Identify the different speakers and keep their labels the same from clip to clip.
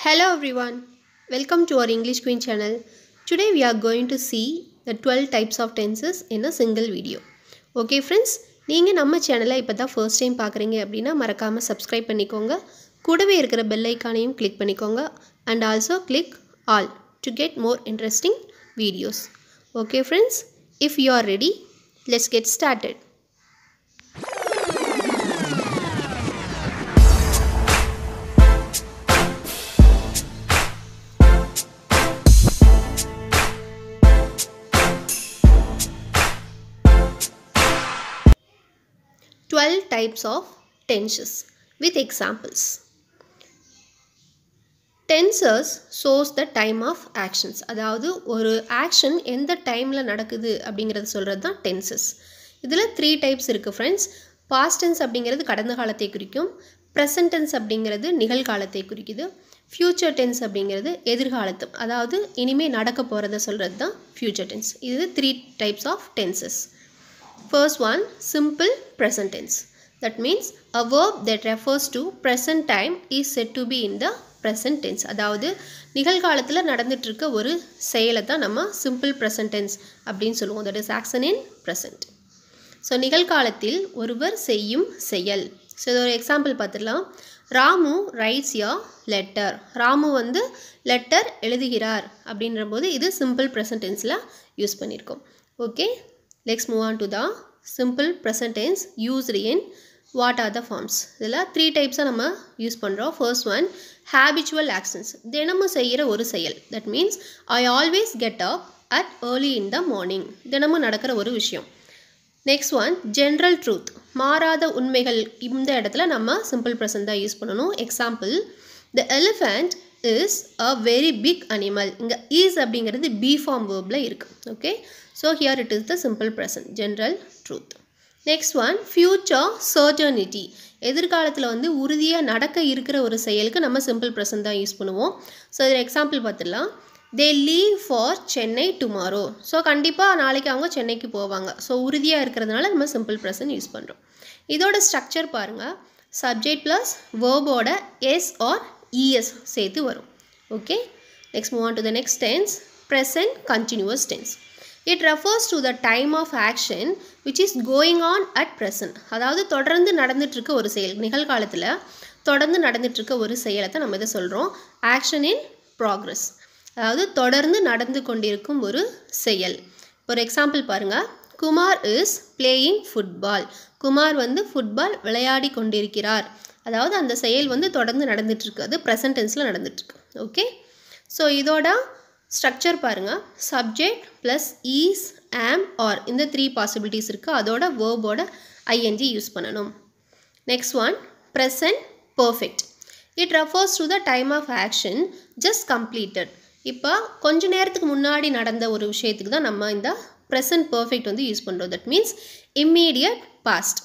Speaker 1: Hello everyone, welcome to our English Queen channel. Today we are going to see the 12 types of tenses in a single video. Okay friends, நீங்கள் நம்ம சேனலை இப்போ தான் first time பார்க்குறீங்க அப்படின்னா மறக்காமல் subscribe பண்ணிக்கோங்க. கூடவே இருக்கிற பெல் ஐக்கானையும் கிளிக் பண்ணிக்கோங்க and also click all to get more interesting videos. Okay friends, if you are ready, let's get started. Types of tenses with examples. Tenses shows the time of actions. அதாவது ஒரு action எந்த டைம்ல நடக்குது அப்படிங்கறது சொல்றது தான் tenses. இதுல 3 types இருக்கு friends. Past tense அப்படிங்கிறது கடந்த காலத்தை குறிக்கும், present tense அப்படிங்கிறது நிகழ்காலத்தை குறிக்குது, future tense அப்படிங்கிறது எதிர்காலத்தை, அதாவது இனிமே நடக்க போறதை சொல்றது தான் future tense. இது 3 types of tenses. First one, simple present tense. That means a verb that refers to present time is said to be in the present tense. அதாவது நிகழ்காலத்துல நடந்துட்டு இருக்க ஒரு செயலை தான் நம்ம simple present tense அப்படினு சொல்லுவோம். That is action in present. So நிகழ்காலத்தில் ஒருவர் செய்யும் செயல். So ஒரு எக்ஸாம்பிள் பார்த்துடலாம். Ramu writes a letter. Ramu வந்து லெட்டர் எழுதுகிறார் அப்படின்றபோது இது simple present tenseல யூஸ் பண்ணியிருக்கோம். Okay, let's move on to the simple present tense used in what are the forms. இதில் 3 types நம்ம யூஸ் பண்ணுறோம். First one, habitual actions. தினமும் செய்கிற ஒரு செயல். That means I always get up at early in the morning. தினமும் நடக்கிற ஒரு விஷயம். Next one, general truth. மாறாத உண்மைகள். இந்த இடத்துல நம்ம simple present தான் யூஸ் பண்ணணும். Example, the elephant is a very big animal. இங்கே is அப்படிங்கிறது be form verbல இருக்கு. Okay, so here it is the simple present, general truth. Next one, future certainty. எதிர்காலத்தில் வந்து உறுதியாக நடக்க இருக்கிற ஒரு செயலுக்கு நம்ம simple present தான் யூஸ் பண்ணுவோம். ஸோ இதில் எக்ஸாம்பிள் பார்த்துடலாம். They leave for Chennai tomorrow. So கண்டிப்பாக நாளைக்கு அவங்க சென்னைக்கு போவாங்க. ஸோ உறுதியாக இருக்கிறதுனால நம்ம simple present யூஸ் பண்ணுறோம். இதோட ஸ்ட்ரக்சர் பாருங்கள். சப்ஜெக்ட் ப்ளஸ் வேர்போட எஸ் ஆர் இஎஸ் சேர்த்து வரும். Okay, next move on to the next tense, present continuous tense. It refers to the time of action which is going on at present. அதாவது தொடர்ந்து நடந்துட்டு இருக்க ஒரு செயல். நிகழ்காலத்தில் தொடர்ந்து நடந்துட்டு இருக்க ஒரு செயலை தான் நம்ம இதை சொல்கிறோம் action in progress. அதாவது தொடர்ந்து நடந்து கொண்டிருக்கும் ஒரு செயல். ஒரு எக்ஸாம்பிள் பாருங்கள். Kumar is playing football. Kumar வந்து ஃபுட்பால் விளையாடி கொண்டிருக்கிறார். அதாவது அந்த செயல் வந்து தொடர்ந்து நடந்துட்டு இருக்கு. அது ப்ரெசன்ட் டென்ஸில் நடந்துட்டுருக்கு. ஓகே, ஸோ இதோட ஸ்ட்ரக்சர் பாருங்கள். Subject plus is am are இந்த 3 பாசிபிலிட்டிஸ் இருக்குது. அதோட வேர்போட ஐஎன்ஜி யூஸ் பண்ணணும். Next one, present perfect. It refers to the time of action just completed. இப்போ கொஞ்ச நேரத்துக்கு முன்னாடி நடந்த ஒரு விஷயத்துக்கு தான் நம்ம இந்த ப்ரெசன்ட் பர்ஃபெக்ட் வந்து யூஸ் பண்ணுறோம். தட் மீன்ஸ் இம்மீடியட் பாஸ்ட்,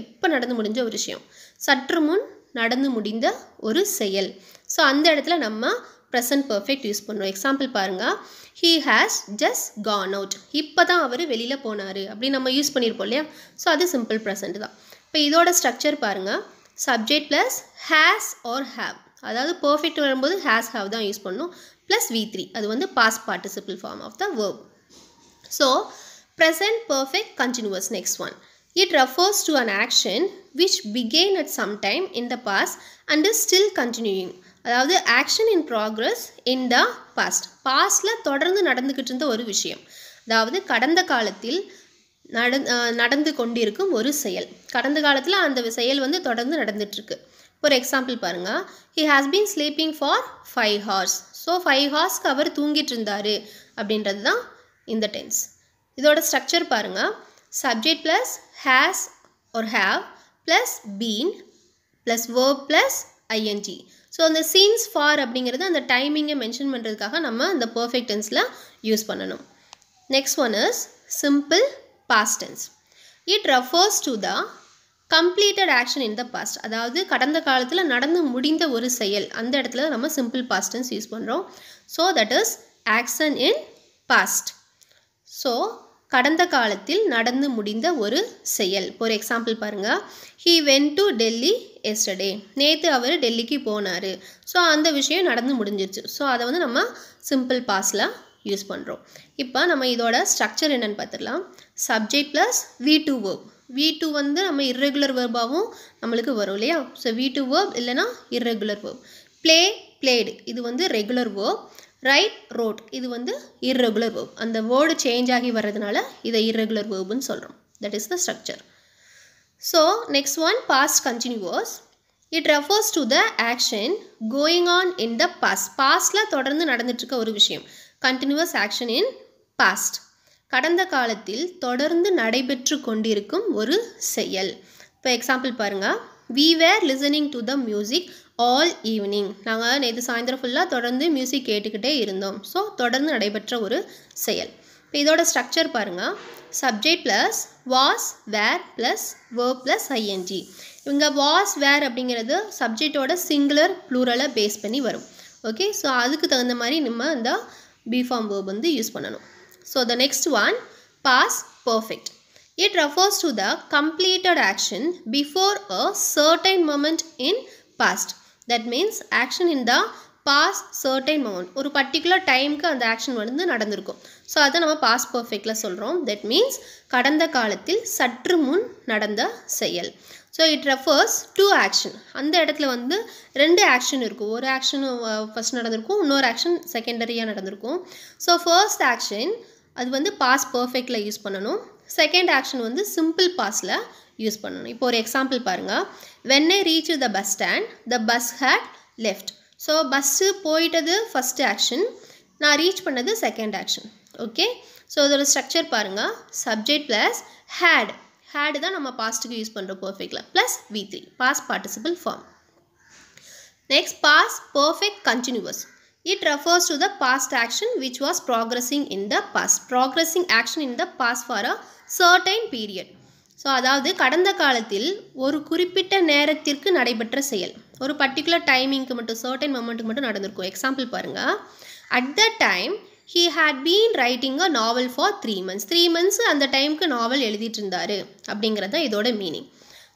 Speaker 1: இப்போ நடந்து முடிஞ்ச ஒரு விஷயம், சற்று முன் நடந்து முடிந்த ஒரு செயல். ஸோ அந்த இடத்துல நம்ம present perfect யூஸ் பண்ணுறோம். எக்ஸாம்பிள் பாருங்கள். he has just gone out. இப்போ தான் அவர் வெளியில் போனார் அப்படி நம்ம யூஸ் பண்ணியிருப்போம் இல்லையா. ஸோ அது simple present தான். இப்போ இதோட ஸ்ட்ரக்சர் பாருங்கள். Subject plus has or have. அதாவது perfect வரும்போது has have தான் யூஸ் பண்ணணும். ப்ளஸ் V3, அது வந்து past participle form of the verb. So present perfect continuous. Next one, it refers to an action which began at some time in the past and is still continuing. அதாவது action in progress in the past. பாஸ்டில் தொடர்ந்து நடந்துக்கிட்டு இருந்த ஒரு விஷயம். அதாவது கடந்த காலத்தில் நடந்து கொண்டிருக்கும் ஒரு செயல். கடந்த காலத்தில் அந்த செயல் வந்து தொடர்ந்து நடந்துட்டுருக்கு. ஒரு எக்ஸாம்பிள் பாருங்கள். he has been sleeping for 5 hours. So 5 ஹார்ஸ்க்கு அவர் தூங்கிட்டு இருந்தார் அப்படின்றது தான் இந்த டென்ஸ். இதோட ஸ்ட்ரக்சர் பாருங்கள். Subject plus has or have plus been plus verb plus ING. So அந்த சீன்ஸ் ஃபார் அப்படிங்கிறது அந்த டைமிங்கை மென்ஷன் பண்ணுறதுக்காக நம்ம அந்த பர்ஃபெக்ட் டென்ஸில் யூஸ் பண்ணணும். Next one is simple past tense. It refers to the completed action in the past. அதாவது கடந்த காலத்தில் நடந்து முடிந்த ஒரு செயல், அந்த இடத்துல நம்ம சிம்பிள் பாஸ்ட் டென்ஸ் யூஸ் பண்ணுறோம். So that is action in past. So கடந்த காலத்தில் நடந்து முடிந்த ஒரு செயல். ஒரு எக்ஸாம்பிள் பாருங்கள். he went to Delhi yesterday. நேற்று அவர் டெல்லிக்கு போனார். ஸோ அந்த விஷயம் நடந்து முடிஞ்சிருச்சு. ஸோ அதை வந்து நம்ம சிம்பிள் பாஸ்டில் யூஸ் பண்ணுறோம். இப்போ நம்ம இதோட ஸ்ட்ரக்சர் என்னென்னு பார்த்துடலாம். Subject plus V2 verb. V2 வந்து நம்ம irregular verb-ஆகவும் நம்மளுக்கு வரும் இல்லையா. ஸோ V2 verb இல்லைனா irregular verb. play played இது வந்து ரெகுலர் verb. write wrote இது வந்து irregular verb. அந்த வேர்டு சேஞ்ச் ஆகி வர்றதுனால இதை irregular verbன்னு சொல்கிறோம். that is the structure. So next one, past continuous. It refers to the action going on in the past. Pastல தொடர்ந்து நடந்துட்டு இருக்க ஒரு விஷயம். continuous action in past. கடந்த காலத்தில் தொடர்ந்து நடைபெற்று கொண்டிருக்கும் ஒரு செயல். இப்போ எக்ஸாம்பிள் பாருங்க. we were listening to the music all evening. நாங்கள் நேற்று சாயந்தரம் ஃபுல்லாக தொடர்ந்து மியூசிக் கேட்டுக்கிட்டே இருந்தோம். ஸோ தொடர்ந்து நடைபெற்ற ஒரு செயல். இப்போ இதோட ஸ்ட்ரக்சர் பாருங்கள். Subject plus was were plus verb plus ING. இவங்க வாஸ் வேர் அப்படிங்கிறது சப்ஜெக்டோட சிங்குலர் ப்ளூரலை பேஸ் பண்ணி வரும். ஓகே, ஸோ அதுக்கு தகுந்த மாதிரி நம்ம இந்த பி ஃபார்ம் வேர்ப் வந்து யூஸ் பண்ணணும். So the next one, pass perfect. It refers to the completed action before a certain moment in past. That means action in the past certain moment. ஒரு particular timeக்கு அந்த action வந்து நடந்திருக்கும். So அதை நம்ம past perfectல சொல்கிறோம். That means கடந்த காலத்தில் சற்று முன் நடந்த செயல். So it refers to action. அந்த இடத்துல வந்து ரெண்டு ஆக்ஷன் இருக்கும். ஒரு ஆக்ஷன் ஃபர்ஸ்ட் நடந்திருக்கும், இன்னொரு ஆக்ஷன் செகண்டரியாக நடந்திருக்கும். ஸோ ஃபர்ஸ்ட் ஆக்ஷன் அது வந்து பாஸ்ட் பர்ஃபெக்டில் யூஸ் பண்ணணும். செகண்ட் ஆக்ஷன் வந்து சிம்பிள் பாஸ்டில் யூஸ் பண்ணணும். இப்போ ஒரு எக்ஸாம்பிள் பாருங்கள். when I reached the bus stand, the bus had left. So bus போயிட்டது ஃபஸ்ட் ஆக்ஷன், நான் ரீச் பண்ணது செகண்ட் ஆக்ஷன். ஓகே, ஸோ இதோட ஸ்ட்ரக்சர் பாருங்கள். Subject plus had. had தான் நம்ம பாஸ்ட்டுக்கு யூஸ் பண்ணுறோம் பர்ஃபெக்டில், plus V3 past participle form. Next, past perfect continuous. It refers to the past action which was progressing in the past. Progressing action in the past for a certain period. So அதாவது கடந்த காலத்தில் ஒரு குறிப்பிட்ட நேரத்திற்கு நடைபெற்ற செயல். ஒரு particular டைமிங்க்கு மட்டும், சர்டன் மொமெண்ட்டுக்கு மட்டும் நடந்திருக்கும். எக்ஸாம்பிள் பாருங்கள். At the time he had been writing a novel for 3 months. 3 months அந்த டைமுக்கு நாவல் எழுதிட்டு இருந்தார் அப்படிங்கிறது தான் இதோட மீனிங்.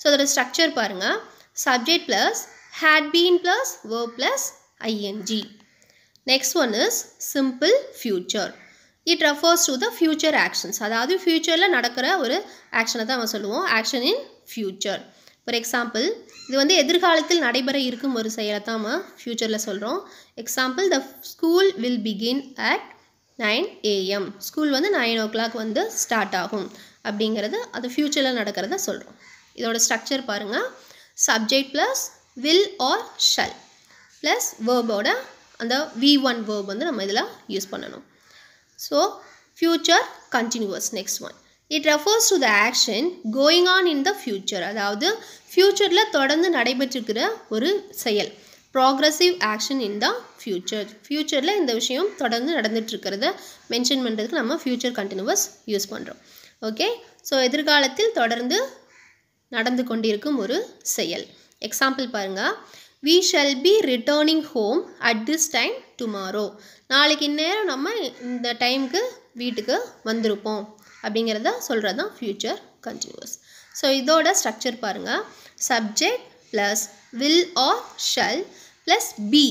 Speaker 1: ஸோ அதோட ஸ்ட்ரக்சர் பாருங்கள். Subject plus had been plus verb plus ing. Next one is simple future. It refers to the future actions. அதாவது ஃபியூச்சரில் நடக்கிற ஒரு ஆக்ஷனை தான் நம்ம சொல்லுவோம் action in future. For example, இது வந்து எதிர்காலத்தில் நடைபெற இருக்கும் ஒரு செயலை தான் நம்ம ஃபியூச்சரில் சொல்கிறோம். Example, the school will begin at 9 AM. School வந்து 9 o'clock வந்து ஸ்டார்ட் ஆகும் அப்படிங்கிறது அது ஃபியூச்சரில் நடக்கிறத சொல்கிறோம். இதோட ஸ்ட்ரக்சர் பாருங்கள். Subject plus will or shall plus வேர்போட அந்த V1 verb வந்து நம்ம இதில் யூஸ் பண்ணணும். So future continuous. Next one, it refers to the action going on in the future. அதாவது ஃபியூச்சரில் தொடர்ந்து நடைபெற்றிருக்கிற ஒரு செயல். Progressive action in the future. ஃபியூச்சரில் இந்த விஷயம் தொடர்ந்து நடந்துகிட்ருக்கிறத மென்ஷன் பண்ணுறதுக்கு நம்ம ஃபியூச்சர் கண்டினியூவஸ் யூஸ் பண்ணுறோம். ஓகே, ஸோ எதிர்காலத்தில் தொடர்ந்து நடந்து கொண்டிருக்கும் ஒரு செயல். எக்ஸாம்பிள் பாருங்கள். we shall be returning home at this time tomorrow. நாளைக்கு இந்நேரம் நம்ம இந்த டைமுக்கு வீட்டுக்கு வந்திருப்போம் அப்படிங்கிறத சொல்கிறது தான் ஃபியூச்சர் கண்டினியூஸ். ஸோ இதோட ஸ்ட்ரக்சர் பாருங்கள். Subject plus will or shall plus be.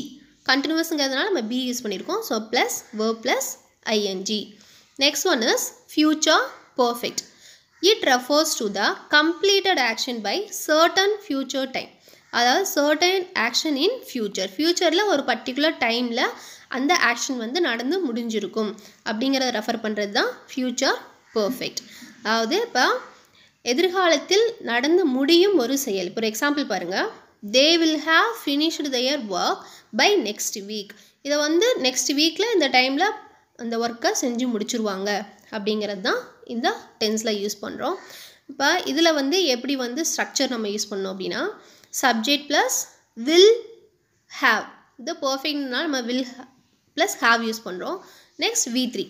Speaker 1: கண்டினியூஸ்ங்கிறதுனால நம்ம பி யூஸ் பண்ணியிருக்கோம். So plus verb plus ing. Next one is future perfect. It refers to the completed action by certain future time. அதாவது certain action in future. ஃபியூச்சரில் ஒரு particular டைமில் அந்த action வந்து நடந்து முடிஞ்சிருக்கும் அப்படிங்கிறத ரெஃபர் பண்ணுறது தான் ஃபியூச்சர் பர்ஃபெக்ட். அதாவது இப்போ எதிர்காலத்தில் நடந்து முடியும் ஒரு செயல். இப்போ ஒரு எக்ஸாம்பிள் பாருங்கள். They will have finished their work by next week. இதை வந்து நெக்ஸ்ட் வீக்கில் இந்த டைமில் அந்த ஒர்க்கை செஞ்சு முடிச்சிருவாங்க அப்படிங்கிறது தான் இந்த டென்ஸில் யூஸ் பண்ணுறோம். இப்போ இதில் வந்து எப்படி வந்து ஸ்ட்ரக்சர் நம்ம யூஸ் பண்ணோம் அப்படின்னா, subject plus will have. the perfect நால நம்ம will plus have யூஸ் பண்ணுறோம். next V3.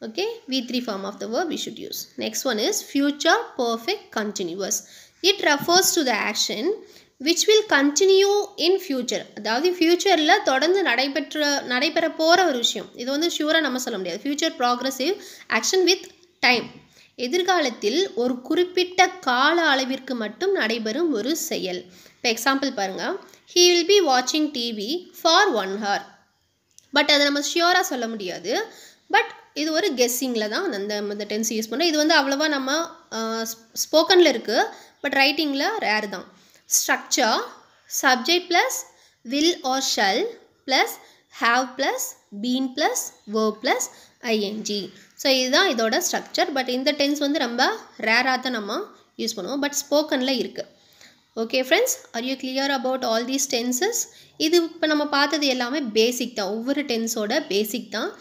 Speaker 1: okay, V3 form of the verb we should use. next one is future perfect continuous. it refers to the action which will continue in future. அதாவது ஃபியூச்சரில் தொடர்ந்து நடைபெற போகிற ஒரு விஷயம். இது வந்து ஷூராக நம்ம சொல்ல முடியாது. future progressive action with time. எதிர்காலத்தில் ஒரு குறிப்பிட்ட கால அளவிற்கு மட்டும் நடைபெறும் ஒரு செயல். இப்போ எக்ஸாம்பிள் பாருங்கள், he will be watching TV for 1 hour. But அதை நம்ம ஷியோராக சொல்ல முடியாது. பட் இது ஒரு கெஸ்ஸிங்கில் தான் அந்த டென்ஸ் யூஸ் பண்ணோம். இது வந்து அவ்வளோவா நம்ம ஸ்போக்கனில் இருக்குது, பட் ரைட்டிங்கில் ரேர் தான். Structure subject plus will or shall plus have plus been plus verb plus ING. So இதுதான் இதோட ஸ்ட்ரக்சர். பட் இந்த டென்ஸ் வந்து ரொம்ப ரேராக தான் நம்ம யூஸ் பண்ணுவோம், பட் ஸ்போக்கனில் இருக்குது. Okay friends, are you clear about all these tenses? இது இப்போ நம்ம பார்த்தது எல்லாமே பேசிக் தான், ஒவ்வொரு டென்ஸோட பேசிக் தான்.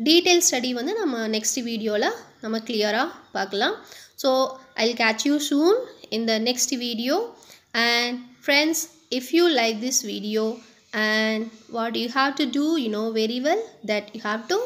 Speaker 1: டீட்டெயில் ஸ்டடி வந்து நம்ம நெக்ஸ்ட் வீடியோவில் நம்ம கிளியராக பார்க்கலாம். So I will catch you soon in the next video. And friends, if you like this video and what you have to do, you know very well that you have to